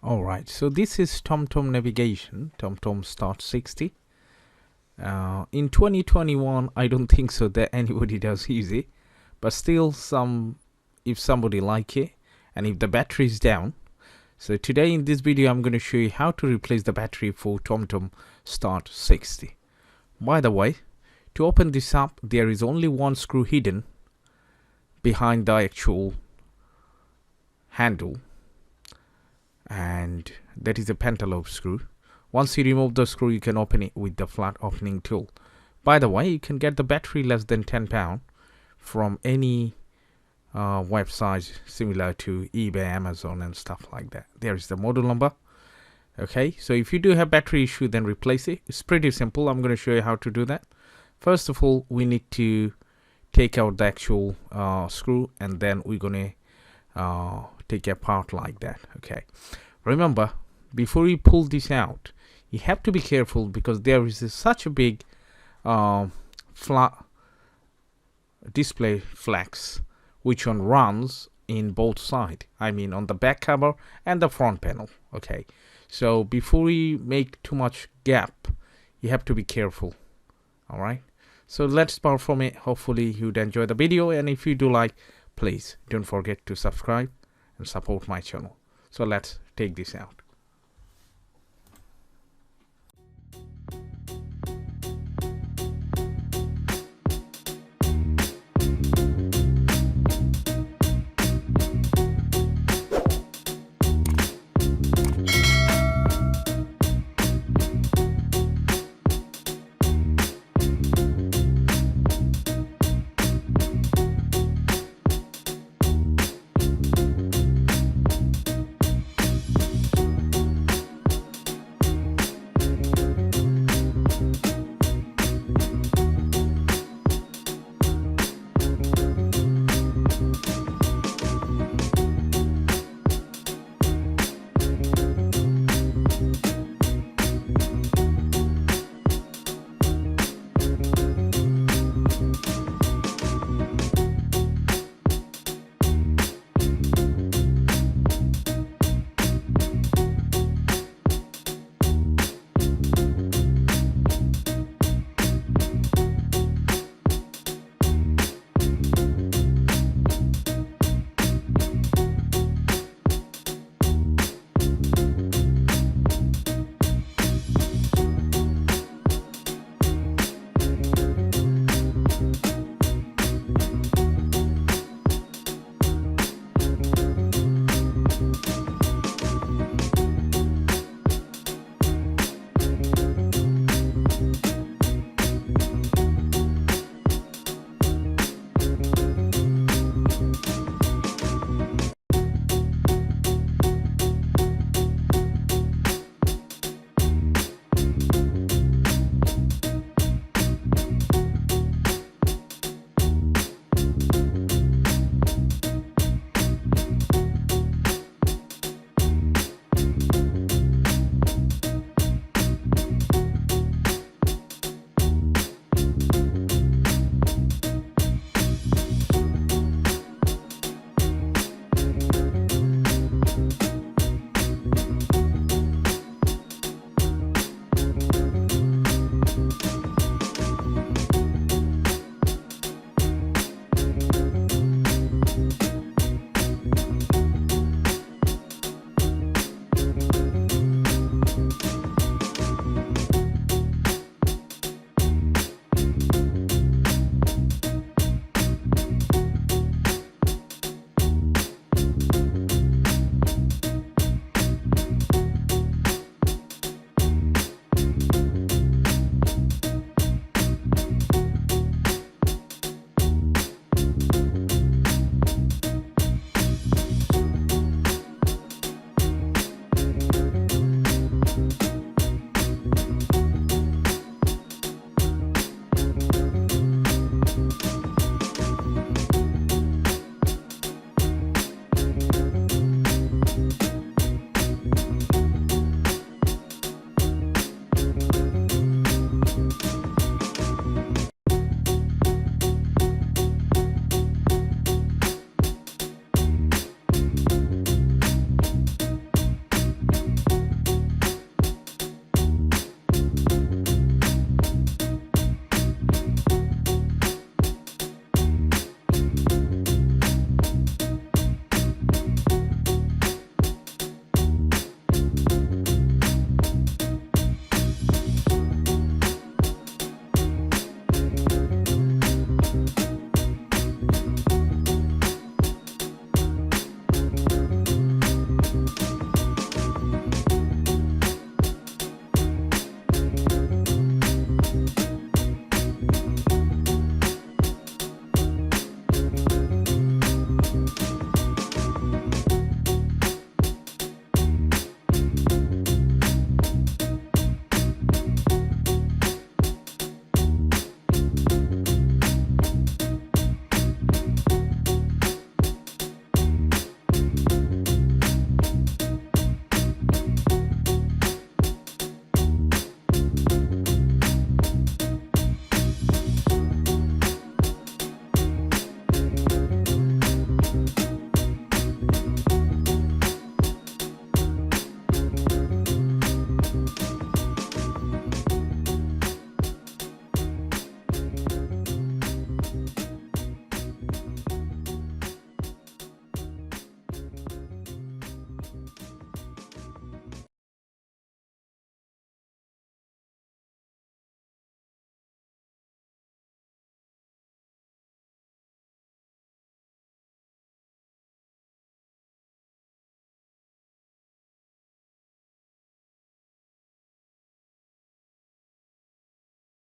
Alright, so this is TomTom navigation, TomTom Start 60. In 2021, I don't think so that anybody does use it, but still if somebody like it and if the battery is down. So today in this video, I'm going to show you how to replace the battery for TomTom Start 60. By the way, to open this up, there is only one screw hidden behind the actual handle, and that is a pentalobe screw. Once you remove the screw, you can open it with the flat opening tool. By the way, you can get the battery less than £10 from any website similar to eBay, Amazon and stuff like that. There is the model number. Okay, so if you do have battery issue, then replace it. It's pretty simple. I'm going to show you how to do that. First of all, we need to take out the actual screw, and then we're going to take it apart like that. Okay, remember, before you pull this out, you have to be careful because there is such a big flat display flex which one runs in both sides, I mean on the back cover and the front panel. Okay, so before you make too much gap, you have to be careful. All right, so let's perform it. Hopefully you'd enjoy the video, and if you do like, please don't forget to subscribe and support my channel. So let's take this out.